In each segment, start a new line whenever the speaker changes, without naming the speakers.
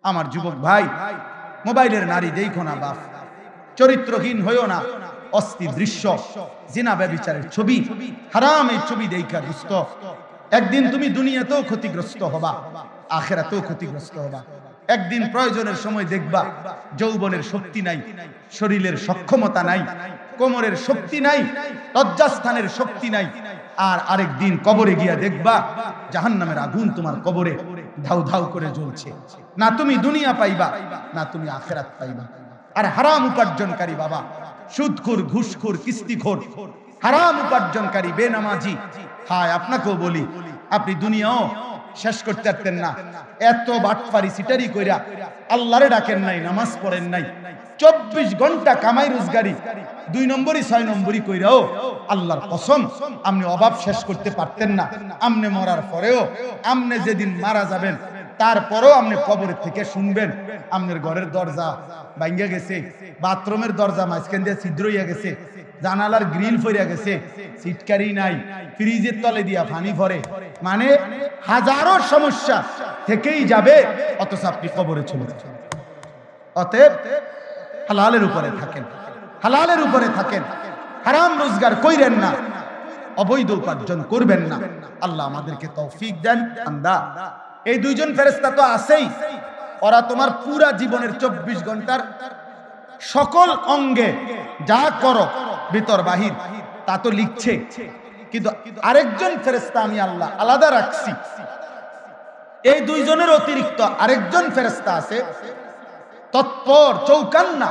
আমার যুবক ভাই, মোবাইলের নারী দেখো না বাপ, চরিত্রহীন হইও না, অস্থির দৃশ্য, জিনা ব্যভিচারের ছবি, হারাম এই ছবি দেখা দুষ্ট, একদিন তুমি দুনিয়াতেও ক্ষতিগ্রস্ত হবা, আখিরাতেও ক্ষতিগ্রস্ত হবা। একদিন প্রয়োজনের সময় দেখবা যৌবনের শক্তি নাই, শরীরের সক্ষমতা নাই, কোমরের শক্তি নাই, লজ্জাস্থানের শক্তি নাই, আর আরেকদিন কবরে গিয়া দেখবা জাহান্নামের আগুন তোমার কবরে ধাউ ধাউ করে জ্বলছে। না তুমি দুনিয়া পাইবা, না তুমি আখিরাত পাইবা। আর হারাম উপার্জনকারী বাবা, সুদখোর, ঘুষখোর, কিস্তিখোর, হারাম উপার্জনকারী বেনামাজি, হায় আপনাকেও বলি, আপনি দুনিয়াও শেষ করতে পারতেন না। এত বাটপারি সিটারি কইরা আল্লাহরে ডাকেন নাই, নামাজ পড়েন নাই, 24 ঘন্টা কামাই রোজগারি, 2 নম্বরই 6 নম্বরই কইরাও আল্লাহর কসম আপনি অভাব শেষ করতে পারতেন না। আপনি মরার পরেও, আপনি যেদিন মারা যাবেন তারপরেও আপনি কবরের থেকে শুনবেন আপনার ঘরের দরজা ভাঙ্গা গেছে, বাথরুমের দরজা মাঝখান দিয়ে ছিদ্র হইয়া গেছে, জানালার গ্রিল ফইরা গেছে, সিটকারি নাই, ফ্রিজের তলে দিয়া পানি ভরে, মানে হাজারো সমস্যা থেকেই যাবে, অথচ আপনি কবরে চলে যাবেন। অতএব হালালের উপরে থাকেন, হালালের উপরে থাকেন, হারাম রোজগার কইরেন না, অবৈধ উপার্জন করবেন না। আল্লাহ আমাদেরকে তৌফিক দেন। বান্দা, এই দুইজন ফেরেশতা তো আছেই, ওরা তোমার পুরা জীবনের 24 ঘন্টার সকল অঙ্গে যা করো ভিতর বাহির তা তো লিখছে, কিন্তু আরেকজন ফেরেশতা আমি আল্লাহ আলাদা রাখছি। এই দুইজনের অতিরিক্ত আরেকজন ফেরেশতা আছে তৎপর চৌকান্না,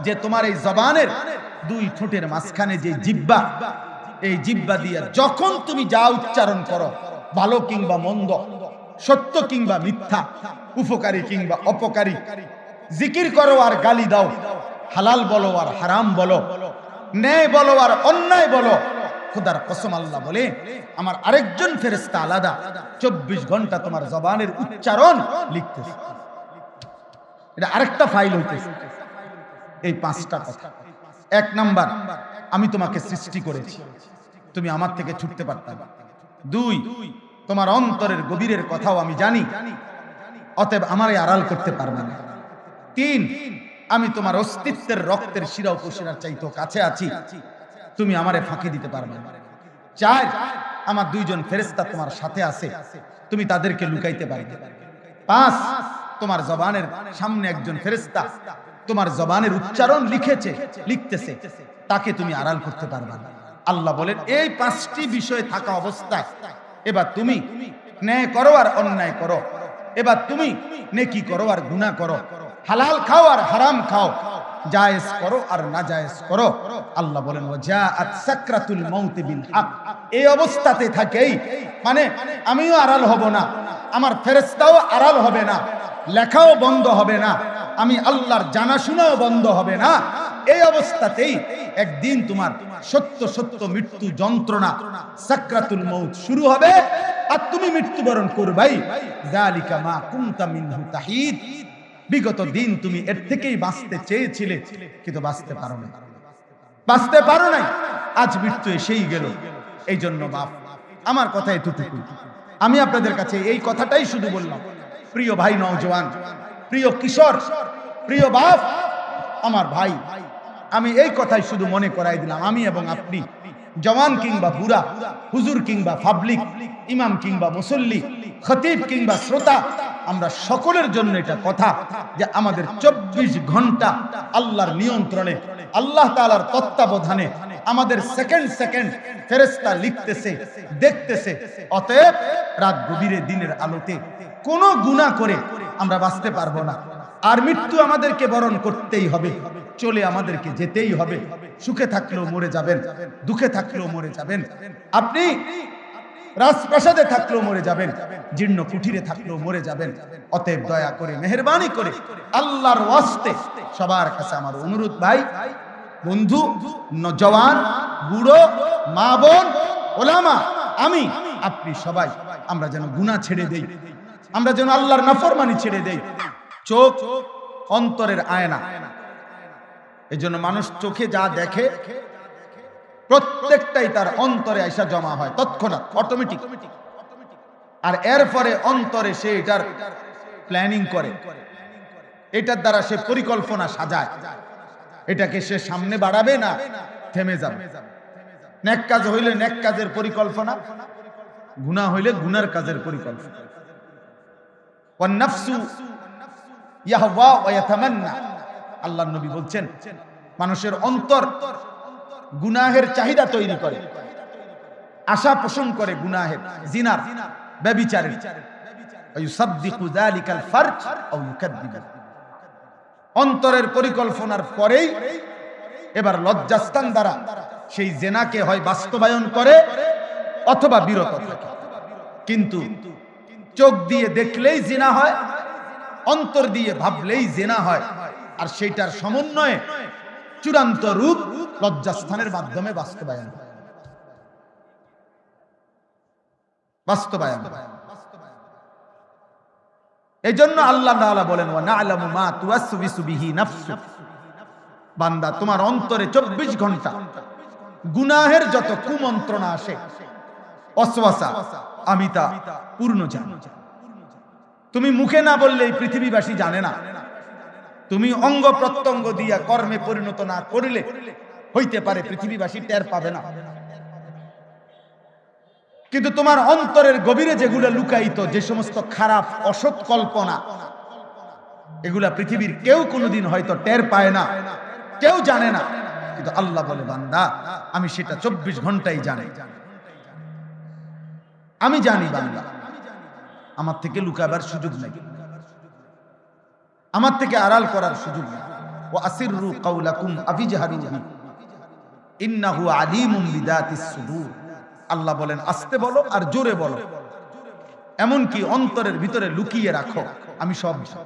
যে তোমার এই জবানের 2 ঠোঁটের মাঝখানে যে জিহ্বা, এই জিহ্বা দিয়ে যখন তুমি যা উচ্চারণ করো, ভালো কিংবা মন্দ, সত্য কিংবা মিথ্যা, উপকারী কিংবা অপকারী, জিকির করো আর গালি দাও, হালাল বলো আর হারাম বলো, ন্যায় বলো আর অন্যায় বলো, খোদার কসম আল্লাহ বলে আমার আরেকজন ফেরেশতা আলাদা 24 ঘন্টা তোমার জবানের উচ্চারণ লিখতেছে। এটা আরেকটা ফাইল হইতেছে। এই 5টা কথা। 1 নাম্বার, আমি তোমাকে সৃষ্টি করেছি, তুমি আমার থেকে ছুটতে পারতে না। 2, তোমার অন্তরের গভীরের কথাও আমি জানি, অতএব আমারে আড়াল করতে পারবে না। 3, আমি তোমার অস্তিত্বের রক্তের শিরা উপশিরার চাইতেও কাছে আছি, তুমি আমারে ফাঁকি দিতে পারবে না। 4, আমার 2 জন ফেরেশতা তোমার সাথে আছে, তুমি তাদেরকে লুকাইতে পারবে। 5, তোমার জবানের সামনে একজন ফেরেশতা তোমার জবানের উচ্চারণ লিখতেছে, তাকে তুমি আড়াল করতে পারবে না। আল্লাহ বলেন এই 5টি বিষয় থাকা অবস্থায় এবার তুমি ন্যায় করো আর অন্যায় করো, এবার তুমি নেকি করো আর গুনাহ করো, হালাল খাও আর হারাম খাও, জায়েজ করো আর নাজায়েজ করো। আল্লাহ বলেন ওয়াজাআত সাকরাতুল মাউত বিল হক। এই অবস্থাতে থাকেই, মানে আমিও আড়াল হব না, আমার ফেরেশতাও আড়াল হবে না, লেখাও বন্ধ হবে না, আমি আল্লাহর জানাশোনাও বন্ধ হবে না। এই অবস্থাতেই একদিন তোমার সত্য সত্য মৃত্যু যন্ত্রণা সাকরাতুল মাউত শুরু হবে, আর তুমি মৃত্যুবরণ করবাই। যালিকা মা কুনতা মিনহু তাহিদ। বিগত দিন তুমি এর থেকেই বাঁচতে চেয়েছিলে, কিন্তু বাঁচতে পারো না, বাঁচতে পারো নাই, আজ মৃত্যু এসেই গেল। এই জন্য বাপ, আমার কথা এতটুকু, আমি আপনাদের কাছে এই কথাটাই শুধু বললাম। প্রিয় ভাই নওজওয়ান, প্রিয় কিশোর, প্রিয় বাপ, আমার ভাই, আমি এই কথাই শুধু মনে করাই দিলাম, আমি এবং আপনি, জওয়ান কিংবা বুড়া, হুজুর কিংবা পাবলিক, ইমাম কিংবা মুসল্লি, খতিব কিংবা শ্রোতা, আমরা সকলের জন্য এটা কথা যে আমাদের 24 ঘন্টা আল্লাহর নিয়ন্ত্রণে, আল্লাহ তাআলার তত্ত্বাবধানে আমাদের সেকেন্ড সেকেন্ড ফেরেশতা লিখতেছে, দেখতেছে। অতএব রাত গভীরে দিনের আলোতে কোনো গুনাহ করে আমরা বাঁচতে পারবো না, আর মৃত্যু আমাদেরকে বরণ করতেই হবে, চলে আমাদেরকে যেতেই হবে। সুখে থাকলেও মরে যাবেন, দুঃখে থাকলেও মরে যাবেন, আপনি রাজপ্রাসাদে থাকলেও মরে যাবেন, জীর্ণ কুঠিরে থাকলেও মরে যাবেন। অতএব দয়া করে, মেহেরবানি করে, আল্লাহর ওয়াস্তে সবার কাছে আমার অনুরোধ, ভাই, বন্ধু, জওয়ান, বুড়ো, মা বোন, ওলামা, আমি, আপনি সবাই আমরা যেন গুনাহ ছেড়ে দেই, আমরা যেন আল্লাহর নাফরমানি ছেড়ে দেই। চোখ অন্তরের আয়না, এজন্য মানুষ চোখে যা দেখে প্রত্যেকটাই তার অন্তরে আইসা জমা হয় তৎক্ষণাৎ, অটোমেটিক। আর এরপরে অন্তরে সে এটার প্ল্যানিং করে, এটার দ্বারা সে পরিকল্পনা সাজায়, এটাকে সে সামনে বাড়াবে না থেমে যাবে। নেক কাজ হইলে নেক কাজের পরিকল্পনা, গুনাহ হইলে গুনার কাজের পরিকল্পনা। ওয়ান নাফসু ইয়াহওয়া ওয়া ইয়াতামান্না, আল্লাহর নবী বলছেন মানুষের অন্তর গুনাহের চাহিদা তৈরি করে, আশা পোষণ করে গুনাহের, জিনার, ব্যভিচারের। ওয়ায়ুসাদ্দিকু যালিকাল ফারজ আও ইউকাদ্দিবু, অন্তরের পরিকল্পনার পরেই এবার লজ্জাস্থান দ্বারা সেই জেনাকে হয় বাস্তবায়ন করে অথবা বিরত থাকে। কিন্তু চোখ দিয়ে দেখলেই জিনা হয়, অন্তর দিয়ে ভাবলেই জিনা হয়, আর সেইটার সমন্বয়ে চূড়ান্ত রূপ লজ্জাস্থানের মাধ্যমে বাস্তবায়ন। এই জন্য আল্লাহ তাআলা বলেন ওয়া না'লামু মা তুওয়াসবিসু বিহি নাফসুক, বান্দা তোমার অন্তরে 24 ঘন্টা গুনাহের যত কুমন্ত্রণা আসে, ওয়াসওয়াসা, আমি তা পূর্ণ জানি। তুমি মুখে না বললেই পৃথিবীবাসী জানে না, তুমি অঙ্গ প্রত্যঙ্গ দিয়া কর্মে পরিণত না করিলে হইতে পারে পৃথিবীবাসী টের পাবে না, কিন্তু তোমার অন্তরের গভীরে যেগুলো লুকায়িত, যে সমস্ত খারাপ অসৎ কল্পনা, এগুলা পৃথিবীর কেউ কোনোদিন হয়তো টের পায় না, কেউ জানে না, কিন্তু আল্লাহ বলে বান্দা আমি সেটা 24 ঘন্টাই জানি। আমি জানি বান্দা, আমার থেকে লুকাবার সুযোগ নেই, আমার থেকে আড়াল করার সুযোগ নেই। ওয়া আসিররু কাওলাকুম আফিজহারু বিহি ইন্নাহু আলিমুম বিদাতিস সুদূর, আল্লাহ বলেন আস্তে বলো আর জোরে বলো, এমনকি অন্তরের ভিতরে লুকিয়ে রাখো, আমি সব জানি।